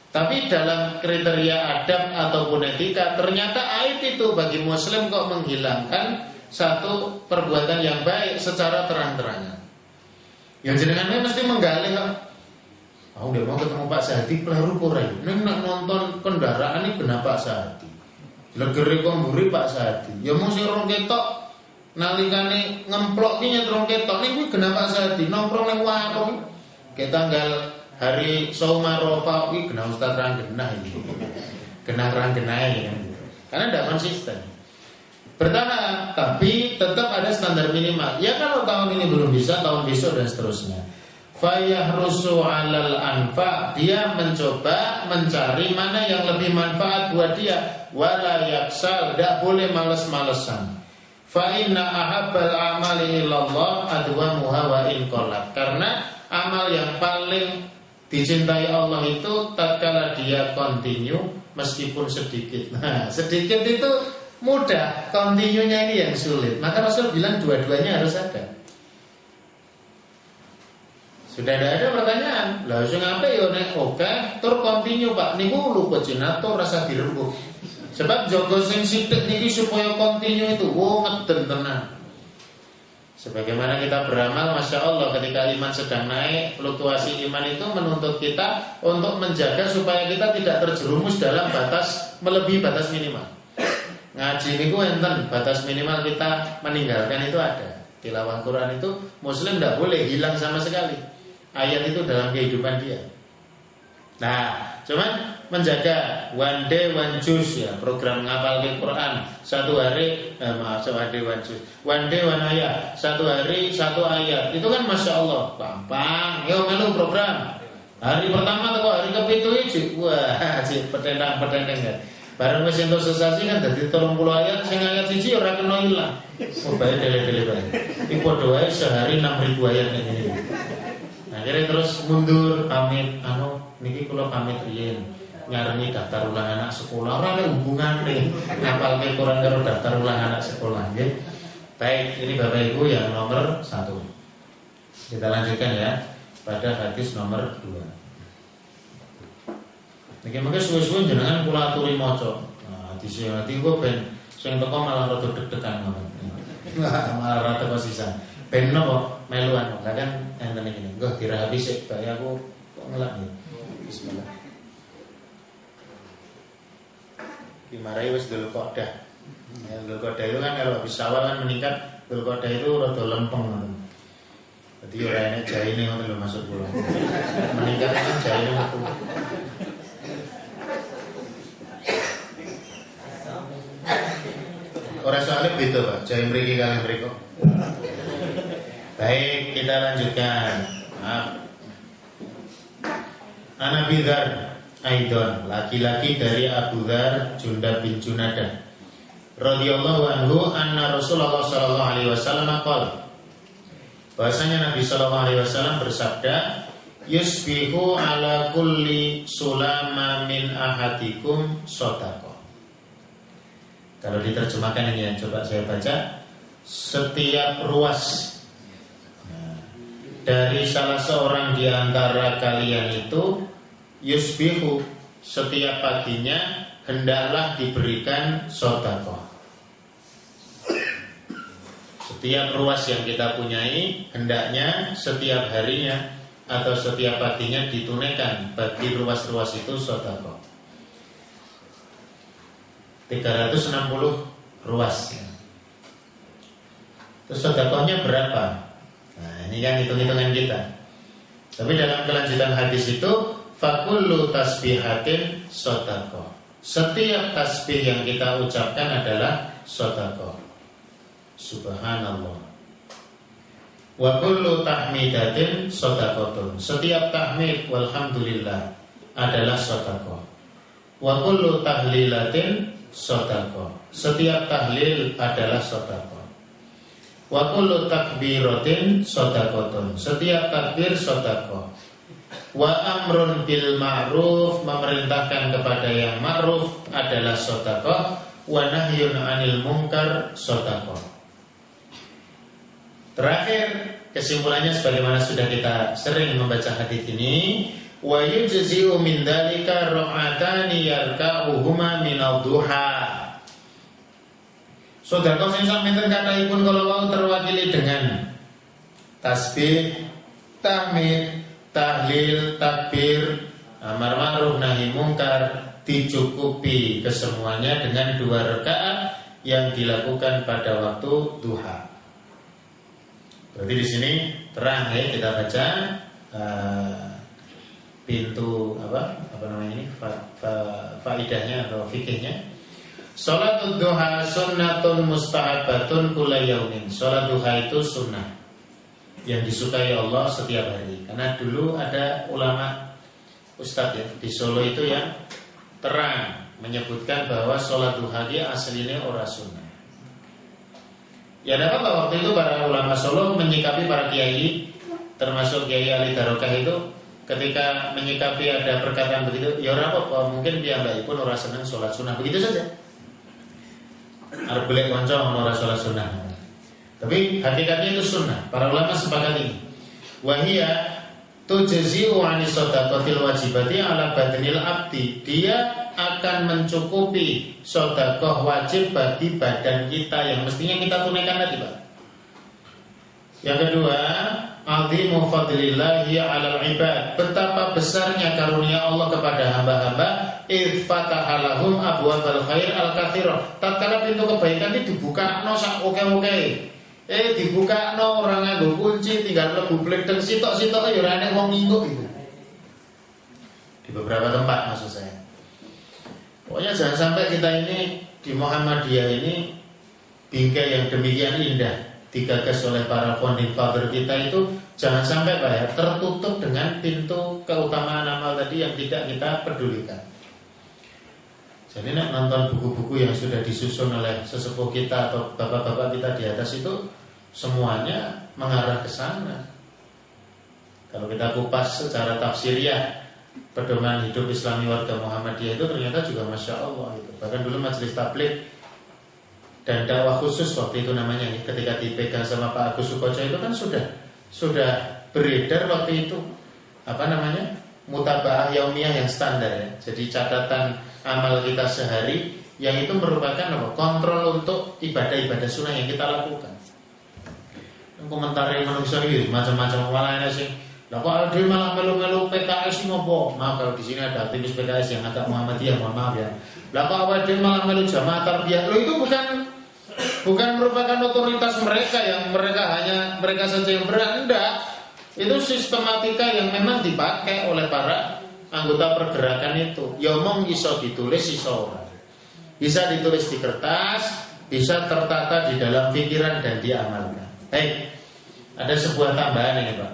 Tapi dalam kriteria adab ataupun etika, ternyata aib itu bagi muslim kok menghilangkan satu perbuatan yang baik secara terang-terangan. Yang jenengan mesti menggali kok. Aku udah mau ketemu Pak Sahadi peluru kurai. Neng nak nonton kendaraan ini benar Pak Sahadi. Legere kok mburi Pak Sahadi. Ya mau sing rong ketok nalikane ngemplok ki nyetrum ketok niku genah Pak Sahadi nongkrong nang warung. Ke tanggal hari Sauma Rofa ki genah Ustaz Rang genah iki. Genah Rang genah ya. Karena tidak konsisten. Bertahap, tapi tetap ada standar minimal. Ya kalau tahun ini belum bisa, tahun besok dan seterusnya. Fayahrusu 'alal anfa, dia mencoba mencari mana yang lebih manfaat buat dia. Wala yaksal, tidak boleh males-malesan. Fa inna ahabbal amali ilallah adwamuha wa in qallat. Karena amal yang paling dicintai Allah itu tatkala dia continue meskipun sedikit. Nah, sedikit itu mudah, continue-nya ini yang sulit. Maka Rasul bilang dua-duanya harus ada. Sudah ada pertanyaan. Lah sing apik yo nek oke, tur continue Pak. Niku lupa jinato rasa dirembuk. Sebab jogo sing sithik niki supaya continue itu ngeden tenan. Sebagaimana kita beramal, Masya Allah, ketika iman sedang naik, fluktuasi iman itu menuntut kita untuk menjaga supaya kita tidak terjerumus dalam batas, melebihi batas minimal. Ngaji niku enten batas minimal kita meninggalkan itu ada. Tilawah Quran itu Muslim tidak boleh hilang sama sekali. Ayat itu dalam kehidupan dia. Nah, cuman menjaga one day one juice ya, program ngapal Quran satu hari, one day one ayat, satu hari satu ayat, itu kan Masya Allah gampang. Yo melu program hari pertama atau hari ke-7 iki, wah cik petendang kan. Bareng wis entuk sesasi kan dadi 30 ayat, sing ayat siji ora kena ilang. Oh bae dele-dele bae. Iki padha wae sehari 6.000 ayat ngene. Akhirnya terus mundur pamit, niki kula pamit riyen nyarengi daftar ulang anak sekolah. Ora ada hubungane ngapalke Quran karo daftar ulang anak sekolah nggih. Baik, ini Bapak Ibu yang nomor 1. Kita lanjutkan ya pada hadis nomor 2. Niki mengke suwe-suwe jenengan kula aturi maca. Nah, hadis iki kok ben sing teko malah rada deg-degan ngoten. Malah rada teko sisan. Ben napa meluan kadang enten iki. Nggo dirahabi sik bae aku kok ngelak nggih. Bismillah. Dimarahi wis Dzulqa'dah. Ya, Dzulqa'dah itu kan kalau habis Syawal kan meningkat, Dzulqa'dah itu rada lempeng. Jadi ora enek jaine ngoten lho maksud kula. Meningkat kan jaine metu. Ora soalnya beda, Pak. Jahe mriki kalian mriko. Baik, kita lanjutkan. Ana Bidar Aidon, laki-laki dari Abu Dzar Jundab bin Junadah radhiyallahu anhu anna Rasulullah sallallahu alaihi wasallam qala, bahasanya Nabi sallallahu alaihi wasallam bersabda, yusbihu ala kulli sulama min ahadikum shadaqah. Kalau diterjemahkan ini yang coba saya baca, setiap ruas dari salah seorang di antara kalian itu yusbihu, setiap paginya hendaklah diberikan sedekah. Setiap ruas yang kita punyai hendaknya setiap harinya atau setiap paginya ditunaikan bagi ruas-ruas itu sedekah. 360 ruas. Terus sedekahnya berapa? Nah, ini kan hitung-hitungan kita. Tapi dalam kelanjutan hadis itu fakullu tasbihatin shadaqah. Setiap tasbih yang kita ucapkan adalah shadaqah. Subhanallah. Wa kullu tahmidatin shadaqatun. Setiap tahmid walhamdulillah adalah shadaqah. Wa kullu tahlilatin shadaqah. Setiap tahlil adalah shadaqah. Wa kullu takbiratin shadaqatun. Setiap takbir shadaqah. Wa amrun bil ma'ruf, memerintahkan kepada yang ma'ruf adalah shadaqah. Wa nahyun 'anil munkar shadaqah. Terakhir, kesimpulannya sebagaimana sudah kita sering membaca hadis ini, wa yujzi'u min dzalika ra'atani yarka'uhuma min ad-duha. Sedekah sing sampeyan kathahipun kala wau terwakili dengan tasbih, tahmid, tahlil, takbir, amar ma'ruf nahi mungkar, dicukupi kesemuanya dengan 2 rakaat yang dilakukan pada waktu duha. Berarti di sini terang ya, kita baca pintu apa namanya ini faidahnya atau fikihnya. Sholatul duha sunnatun mustahabatun kulla yaumin. Sholat duha itu sunnah yang disukai Allah setiap hari. Karena dulu ada ulama ustadz ya di Solo itu yang terang menyebutkan bahwa sholat duha dia aslinya ora sunnah. Ya dapat waktu itu para ulama Solo menyikapi para kiai, termasuk Kiai Ali Darokah itu, ketika menyikapi ada perkataan begitu, ya ora apa, mungkin piyambakipun ora seneng sholat sunnah, begitu saja. Arep golek kanca ora sholat sunnah. Tapi hakikatnya itu sunnah. Para ulama sepakat ini. Wahia tujzi'u 'ani shadaqatil wajibati 'ala badnil abdi. Dia akan mencukupi sedekah wajib bagi badan kita yang mestinya kita tunaikan tadi, Pak. Yang kedua, azimu fadlillahi 'alal ibad. Betapa besarnya karunia Allah kepada hamba-hamba, idz fataha lahum abwabal khair al-katsirah. Tatkala pintu kebaikan itu dibukakno sak oke-oke. Dibukakno ora nganggo kunci, tinggal mlebu bledeng sitok-sitok ya ora enek wong ngingkuk itu. Di beberapa tempat maksud saya. Pokoknya jangan sampai kita ini di Muhammadiyah ini bingkai yang demikian indah digagas oleh para founding father kita itu jangan sampai Pak ya, tertutup dengan pintu keutamaan amal tadi yang tidak kita pedulikan. Jadi nonton buku-buku yang sudah disusun oleh sesepuh kita atau bapak-bapak kita di atas itu semuanya mengarah ke sana. Kalau kita kupas secara tafsiriah pedoman hidup Islami warga Muhammadiyah itu ternyata juga Masya Allah itu. Bahkan dulu majelis tabligh dan dakwah khusus waktu itu namanya, ketika dipegang sama Pak Agus Sukoco itu kan sudah beredar waktu itu mutabaah yaumiyah yang standar ya. Jadi catatan amal kita sehari yang itu merupakan kontrol untuk ibadah-ibadah sunnah yang kita lakukan. Komentari manusia ini macam-macam malah ini sih. Lah kok dia malah melu-melu PKS ngopo? Maaf kalau di sini ada aktivis PKS yang agak Muhammadiyah, mohon maaf ya. Lah kok awal dia malah melu jamaah tarbiyah? Loh itu bukan merupakan otoritas mereka yang mereka saja yang berhak, enggak. Itu sistematika yang memang dipakai oleh para anggota pergerakan itu. Ya omong iso ditulis iso ora. Bisa ditulis di kertas, bisa tertata di dalam pikiran dan diamalkan. Baik. Ada sebuah tambahan ini, Pak.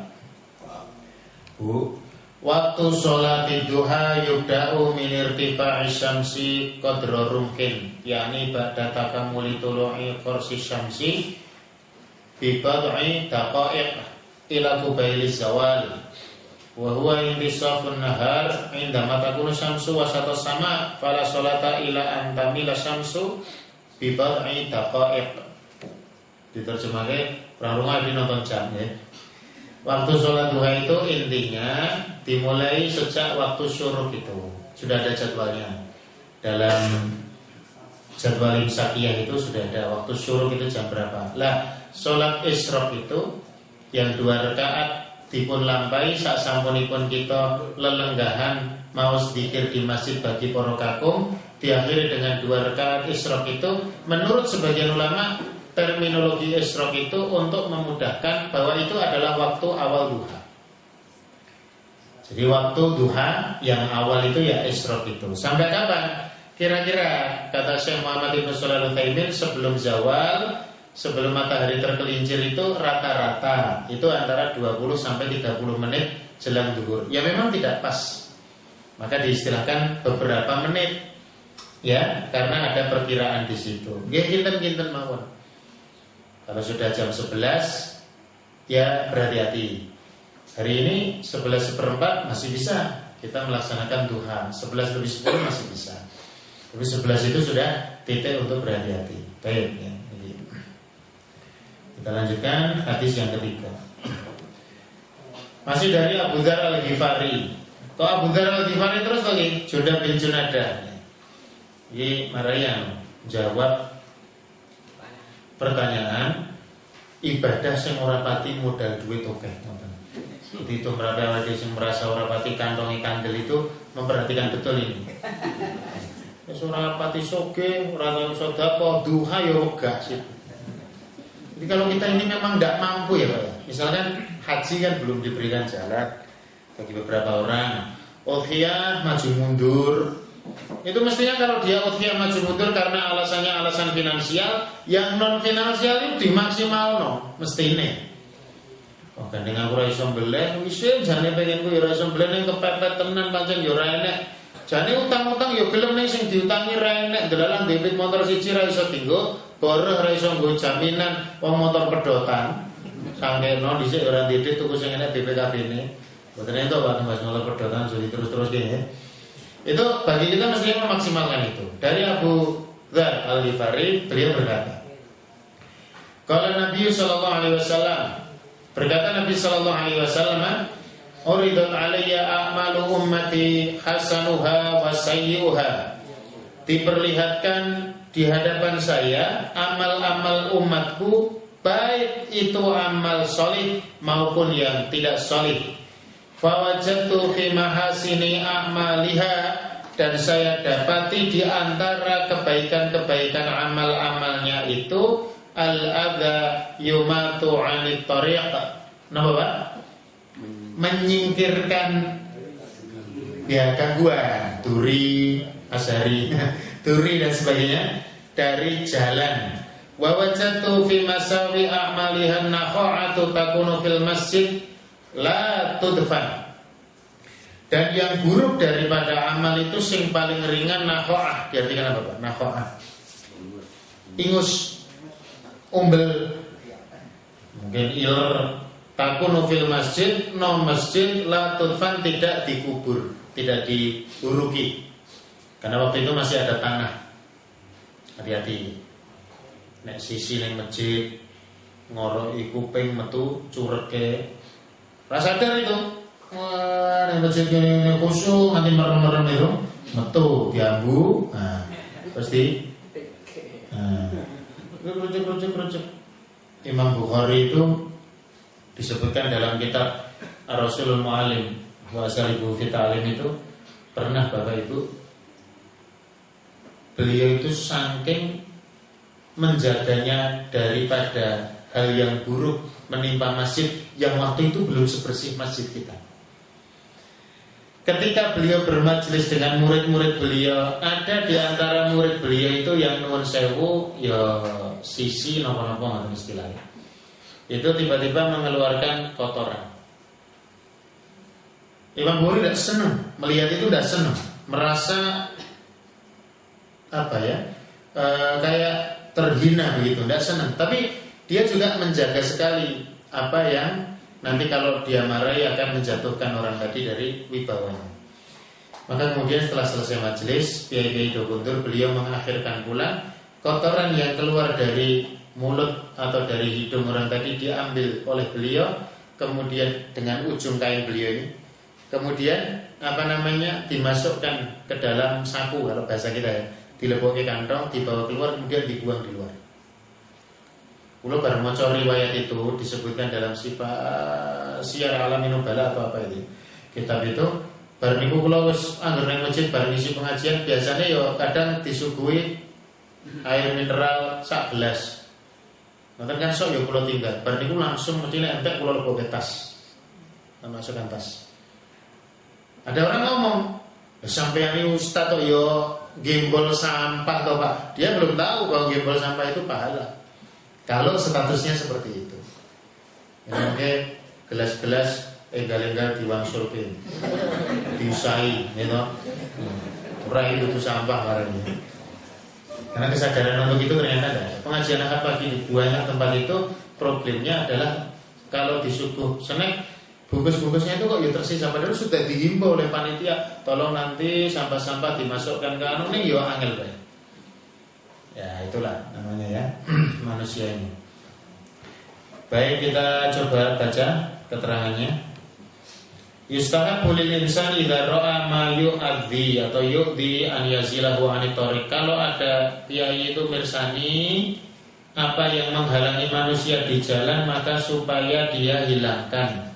Bu, waktu sholat duha yubda'u min irtifa'i syamsi qadra rumkin, yakni ba'da takamuli tulu'i qursi syamsi bi bad'i daqa'iq ila qubaili zawal wa huwa intisafun nahar indama takunu syamsu wasatas sama fala sholata ila antamila syamsu bi bad'i daqa'iq. Diterjemahkan orang rumah di nonton jam ya. Waktu sholat duha itu intinya dimulai sejak waktu syuruk itu. Sudah ada jadwalnya. Dalam jadwal imsakiyah itu sudah ada waktu syuruk itu jam berapa. Lah, sholat isyraq itu yang 2 rakaat dipun lampahi sak sampunipun kita lelenggahan mau zikir di masjid bagi para kakung, diakhiri dengan 2 rakaat isyraq itu menurut sebagian ulama terminologi isyraq itu untuk memudahkan bahwa itu adalah waktu awal duha. Jadi waktu duha yang awal itu ya isyraq itu. Sampai kapan? Kira-kira kata Syekh Muhammad Ibnu Shalih Al-Utsaimin sebelum zawal, sebelum matahari tergelincir itu rata-rata itu antara 20 sampai 30 menit jelang zuhur. Ya memang tidak pas. Maka diistilahkan beberapa menit. Ya, karena ada perkiraan di situ. Nggih kinten-kinten mawon. Kalau sudah jam 11 ya berhati-hati. Hari ini 11:04 masih bisa kita melaksanakan duha. 11:10 masih bisa. Tapi 11 itu sudah titik untuk berhati-hati. Baik ya. Kita lanjutkan hadis yang ketiga. Masih dari Abu Dzar Al-Ghifari. Kok Abu Dzar Al-Ghifari terus lagi Jundah bin Junadah. Ini Mariam jawab pertanyaan ibadah sing ora pati modal duit akeh ngoten. Jadi itu berapa sing merasa ora pati kantongi kandel itu memperhatikan betul ini. Wis ora pati soge, ora tau sedekah, duha ya wegah sih. Jadi kalau kita ini memang tidak mampu ya Pak ya. Misalkan haji kan belum diberikan jalan bagi beberapa orang. Udhiyah maju mundur. Itu mestinya kalau dia udhiyah maju mundur karena alasannya alasan finansial, yang non finansial itu dimaksimal no, mestinya. Oh kan dengan ora iso mbeleh, wis jane pengen ku ora iso mbeleh ning kepepet tenan pancen yo ora enek. Jane utang-utang yo gelem ning sing diutangi ra enek, delalan debit motor siji ra iso tinggo, boroh ra iso nggo jaminan wong motor pedotan. Sangkeno dhisik ora didit tuku sing enek BPKB-ne. Mboten ento Pak Mas motor pedotan jadi terus-terus gini. Itu bagi kita mestinya memaksimalkan itu. Dari Abu Dzar Al-Ghifari beliau berkata, kalau Nabi sallallahu alaihi wasallam berkata Nabi sallallahu alaihi wasallam, "Uridat alayya a'malu ummati hasanuha wa sayyi'uha." Diperlihatkan di hadapan saya amal-amal umatku baik itu amal sholih maupun yang tidak sholih. Fawajadtu fi mahasini a'maliha, dan saya dapati di antara kebaikan-kebaikan amal-amalnya itu al-adha yumatu 'anit thariq. Napa, Pak? Menyingkirkan ya gangguan, duri, asari, duri dan sebagainya dari jalan. Wa wajadtu fi masawi a'malihan nakha'atu takunu fil masjid la tudfan. Dan yang buruk daripada amal itu sing paling ringan nakha'ah. Diartikan apa, Pak? Nakha'ah. Ingus, umbel, mungkin iler. Takunu fil masjid, no masjid la tudfan, tidak dikubur, tidak diuruki. Karena waktu itu masih ada tanah. Hati-hati. Nek sisi ning masjid ngoroki kuping metu cureke. Ra sadar itu. Wah, ning masjid kene khusyuk nganti merem-merem itu metu diambu. Nah, terus di rujuk. Imam Bukhari itu disebutkan dalam kitab Ar-Rasulul Mu'alim wa Asalibu fi Ta'lim itu pernah Bapak Ibu, beliau itu saking menjaganya daripada hal yang buruk menimpa masjid yang waktu itu belum sebersih masjid kita. Ketika beliau bermajelis dengan murid-murid beliau, ada di antara murid beliau itu yang nuwun sewu ya sisi napa-napa ngoten istilahnya. Itu tiba-tiba mengeluarkan kotoran. Imam Bukhari tidak senang melihat itu, tidak senang, merasa apa ya, kayak terhina begitu, tidak senang. Tapi dia juga menjaga sekali apa yang nanti kalau dia marahi akan menjatuhkan orang tadi dari wibawanya. Maka kemudian setelah selesai majelis, Kiai Doguntur beliau mengakhirkan pula kotoran yang keluar dari mulut atau dari hidung orang tadi diambil oleh beliau, kemudian dengan ujung kain beliau ini, kemudian dimasukkan ke dalam saku kalau bahasa kita ya, dilebokke kantong, dibawa keluar, kemudian dibuang di luar. Kulo bareng maca riwayat itu disebutkan dalam sifat Syiar Alamin Nubala atau apa itu kitab itu. Bareng niku kulo wis angger nang masjid bareng isi pengajian, biasanya yo kadang disuguhi air mineral sak gelas. Nanti kan sok ya kulo tinggal. Bareng niku langsung mesti nek entek kulo lebokke tas. Masukkan tas. Ada orang ngomong, sampeyan iki ustaz kok yo gembol sampah toh, Pak. Dia belum tahu bahwa gembol sampah itu pahala. Kalau statusnya seperti itu. Ya, oke, gelas-gelas enggal-enggal diwangsulke. Diusai, gitu. Ora itu sampah barangnya. Karena kesadaran untuk itu ternyata ada. Pengajian akad pagi banyak tempat itu problemnya adalah kalau disuguh snack, bungkus-bungkusnya itu kok ya tersisa, padahal sudah dihimbau oleh panitia, tolong nanti sampah-sampah dimasukkan ke anu nih, ya angel bae. Ya itulah namanya ya manusia ini. Baik, kita coba baca keterangannya. Yustahabbu lil insani idza ra'a ma yu'adzi atau yu'dzi an yazilahu anit thariq. Kalau ada kiai itu mirsani apa yang menghalangi manusia di jalan, maka supaya dia hilangkan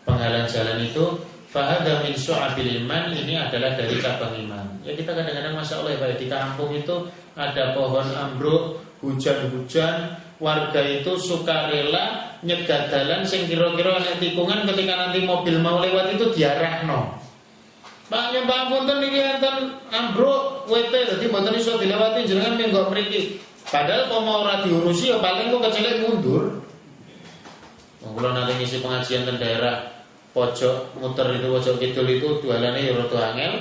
penghalang jalan itu. Fahadha min syu'abil iman, ini adalah dari cabang iman. Ya kita kadang-kadang masya Allah ya Pak, di kampung itu ada pohon ambruk, hujan-hujan, warga itu suka rela nyegat dalan sing kira-kira nek tikungan ketika nanti mobil mau lewat itu diarahno. Pak nyembah niki enten ambruk wete dadi mboten iso dilewati jenengan menggo mriki. Padahal mau ora diurusi ya paling kok kecelek mundur. Wong kula nanti ngisi pengajian teng daerah pojok muter itu, pojok kidul itu jualannya ya rada angel.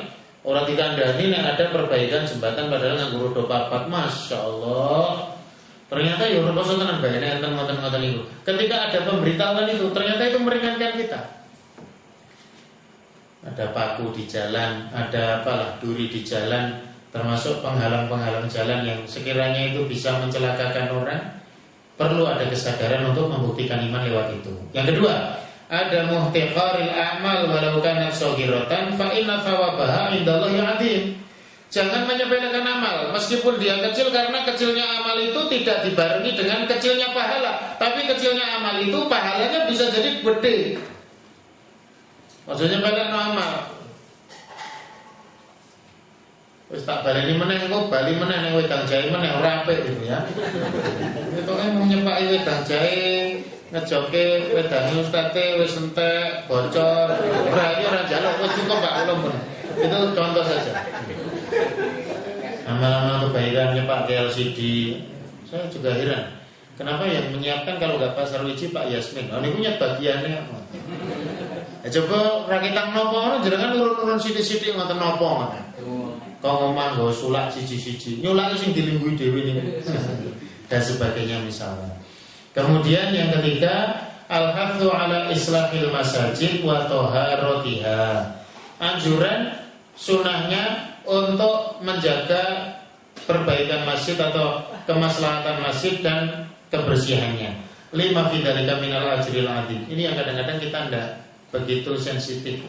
Orang dikandani nek ada perbaikan jembatan padahal nganggo roda papat, masya Allah. Ternyata ya ora kok tenan bae nek enten ngoten-ngoten niku. Ketika ada pemberitahuan itu, ternyata itu meringankan kita. Ada paku di jalan, ada apalah duri di jalan, termasuk penghalang-penghalang jalan yang sekiranya itu bisa mencelakakan orang, perlu ada kesadaran untuk membuktikan iman lewat itu. Yang kedua, ada muhtiqaril a'mal walau kanat shaghiratan fa inna thawabaha indallahi 'azim. Jangan menyepelekan amal meskipun dia kecil, karena kecilnya amal amal itu tidak dibarengi dengan kecilnya pahala, tapi kecilnya amal itu pahalanya bisa jadi gede. Maksudnya balik no amal. Wis tak baleni meneh kok bali meneh ning wedang jahe meneh ora apik gitu ya. Itu kan mau nyepaki wedang jahe, ngejoke wedange ustate wis entek, bocor. Ora njaluk wis cukup Pak kula pun. Itu contoh saja. Amal-amal kebaikan nyepak LCD. Saya juga heran. Kenapa yang menyiapkan kalau nggak Pasar Wiji Pak Yasmin? Oh, ini punya bagiannya. Ya coba rakitang nopo ngono jenengan urun-urun sithik-sithik ngoten nopo ngoten. Kok ngomong nggo sulak siji-siji. Nyulak sing dilingguhi dhewe niku. Dan sebagainya misalnya. Kemudian yang ketiga, al-hafu ala islahil masajid wa taharatiha. Anjuran sunnahnya untuk menjaga perbaikan masjid atau kemaslahatan masjid dan kebersihannya. Lima fi dzalika minal ajril adzim. Ini yang kadang-kadang kita tidak begitu sensitif.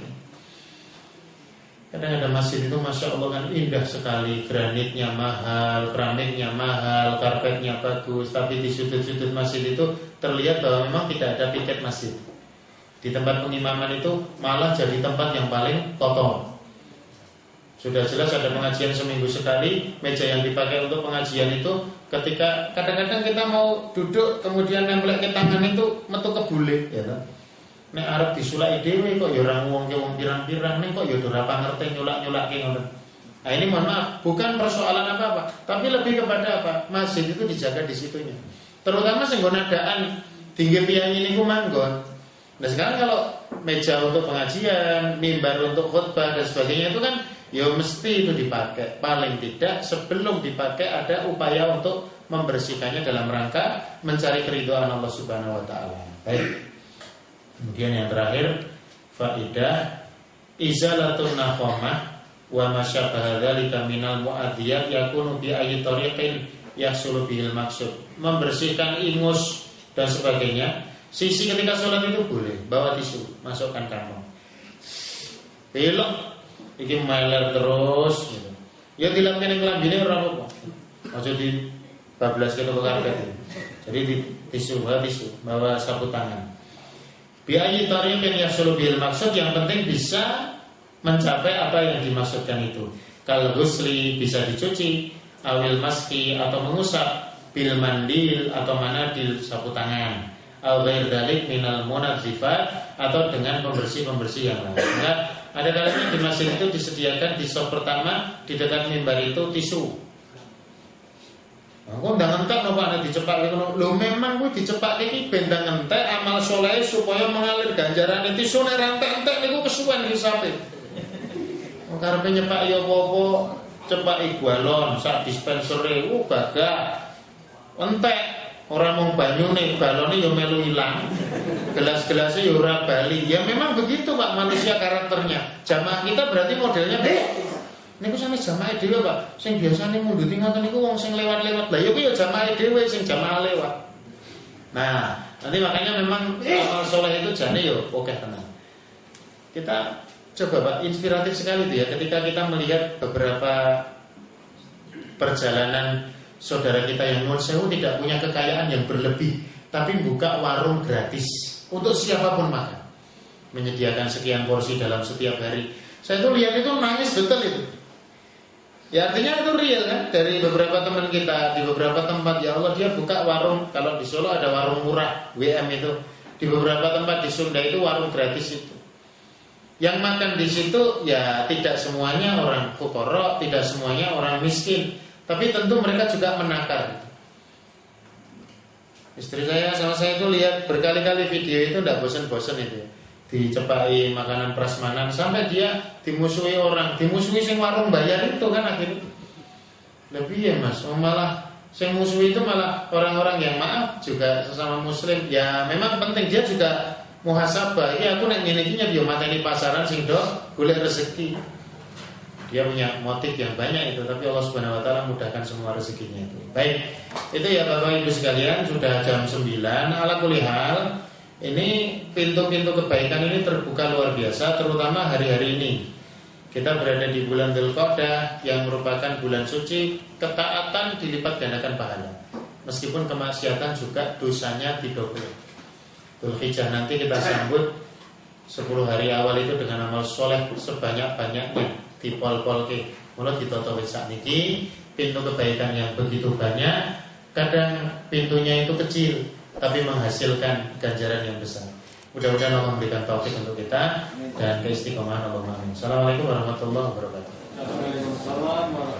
Kadang ada masjid itu Masya Allah kan indah sekali, granitnya mahal, keramiknya mahal, karpetnya bagus, tapi di sudut-sudut masjid itu terlihat bahwa memang tidak ada piket masjid. Di tempat pengimaman itu malah jadi tempat yang paling kotor. Sudah jelas ada pengajian seminggu sekali, meja yang dipakai untuk pengajian itu ketika kadang-kadang kita mau duduk kemudian nempel ke tangan itu metu kebule ya kan. Nek arep disulaki dhewe kok ya ora ngomongke wong pirang-pirang, ning kok ya ora pangerti nyulak-nyulake ngoten. Nah ini mohon maaf, bukan persoalan apa-apa, tapi lebih kepada apa? Masjid itu dijaga di situnya. Terutama sing nggon adaan tinggi piyangi niku manggon. Nah sekarang kalau meja untuk pengajian, mimbar untuk khutbah dan sebagainya itu kan ya mesti itu dipakai. Paling tidak sebelum dipakai ada upaya untuk membersihkannya dalam rangka mencari keridhaan Allah Subhanahu wa taala. Baik. Kemudian yang terakhir faidah izalatun naqamah wa masyabaha dzalika minal mu'adiyat yakunu bi ayyi tariqin yahsulu bihil maksud. Membersihkan ingus dan sebagainya. Sisi ketika sholat itu boleh bawa tisu, masukkan kantong. Belok iki meler terus gitu. Ya dilapkan yang kelambine ora apa-apa. Aja di bablas ke karpet. Jadi di tisu, bawa sapu tangan. Biayi tariqin yahsulu bil maksud, yang penting bisa mencapai apa yang dimaksudkan itu. Kal ghusli bisa dicuci, awil maski atau mengusap, bil mandil atau manadil sapu tangan, aw ghair dzalik minal munadzifat atau dengan pembersih-pembersih yang lain. Nah, ada kalanya di masjid itu disediakan di sop pertama di dekat mimbar itu tisu. Aku ndang entek napa ana dicepak ngono. Lho memang kuwi dicepak iki ben ndang entek amal saleh supaya mengalir ganjaran tisu nek ra entek niku kesuwen hisabe. Wong karepe nyepak ya apa-apa cepak balon sak dispensere gagah. Entek ora mung banyune, balone ya melu ilang. Gelas-gelasnya ya ora bali. Ya memang begitu Pak manusia karakternya. Jamaah kita berarti modelnya niku sampe jamaah dhewe Pak. Sing biasane munduti ngoten niku wong sing lewat-lewat. Lah ya kuwi ya jamaah dhewe sing jamaah lewat. Nah, nanti makanya memang amal soleh itu jane ya oke tenan. Kita coba Pak, inspiratif sekali itu ya ketika kita melihat beberapa perjalanan saudara kita yang nuwun sewu tidak punya kekayaan yang berlebih, tapi buka warung gratis untuk siapapun makan. Menyediakan sekian porsi dalam setiap hari. Saya tuh lihat itu nangis betul itu. Ya artinya itu real kan. Dari beberapa teman kita di beberapa tempat, ya Allah dia buka warung. Kalau di Solo ada warung murah WM itu. Di beberapa tempat di Sunda itu warung gratis itu. Yang makan di situ ya tidak semuanya orang fuqara, tidak semuanya orang miskin, tapi tentu mereka juga menakar. Istri saya sama saya itu lihat berkali-kali video itu tidak bosan-bosan itu. Dicepai makanan prasmanan sampai dia dimusuhi orang, dimusuhi sing warung bayar itu kan akhirnya. Lebih ya Mas, malah sing musuhi itu malah orang-orang yang maaf juga sesama muslim. Ya memang penting dia juga muhasabah. Ya aku nek ngene iki yo mateni pasaran sing do golek rezeki. Dia punya motif yang banyak itu, tapi Allah Subhanahu wa taala mudahkan semua rezekinya itu. Baik. Itu ya Bapak Ibu sekalian, sudah jam 9. Ala kulli hal, ini pintu-pintu kebaikan ini terbuka luar biasa, terutama hari-hari ini. Kita berada di bulan Dzulqa'dah yang merupakan bulan suci, ketaatan dilipat gandakan pahala. meskipun kemaksiatan juga dosanya didobel. Dzulhijjah nanti kita sambut 10 hari awal itu dengan amal soleh sebanyak-banyaknya dipol-polke. Mula ditoto wis sakniki pintu kebaikan yang begitu banyak, kadang pintunya itu kecil tapi menghasilkan ganjaran yang besar. Mudah-mudahan Allah memberikan taufik untuk kita dan keistiqomahan. Allahumma amin. Assalamualaikum warahmatullahi wabarakatuh. Waalaikumsalam warahmatullahi wabarakatuh.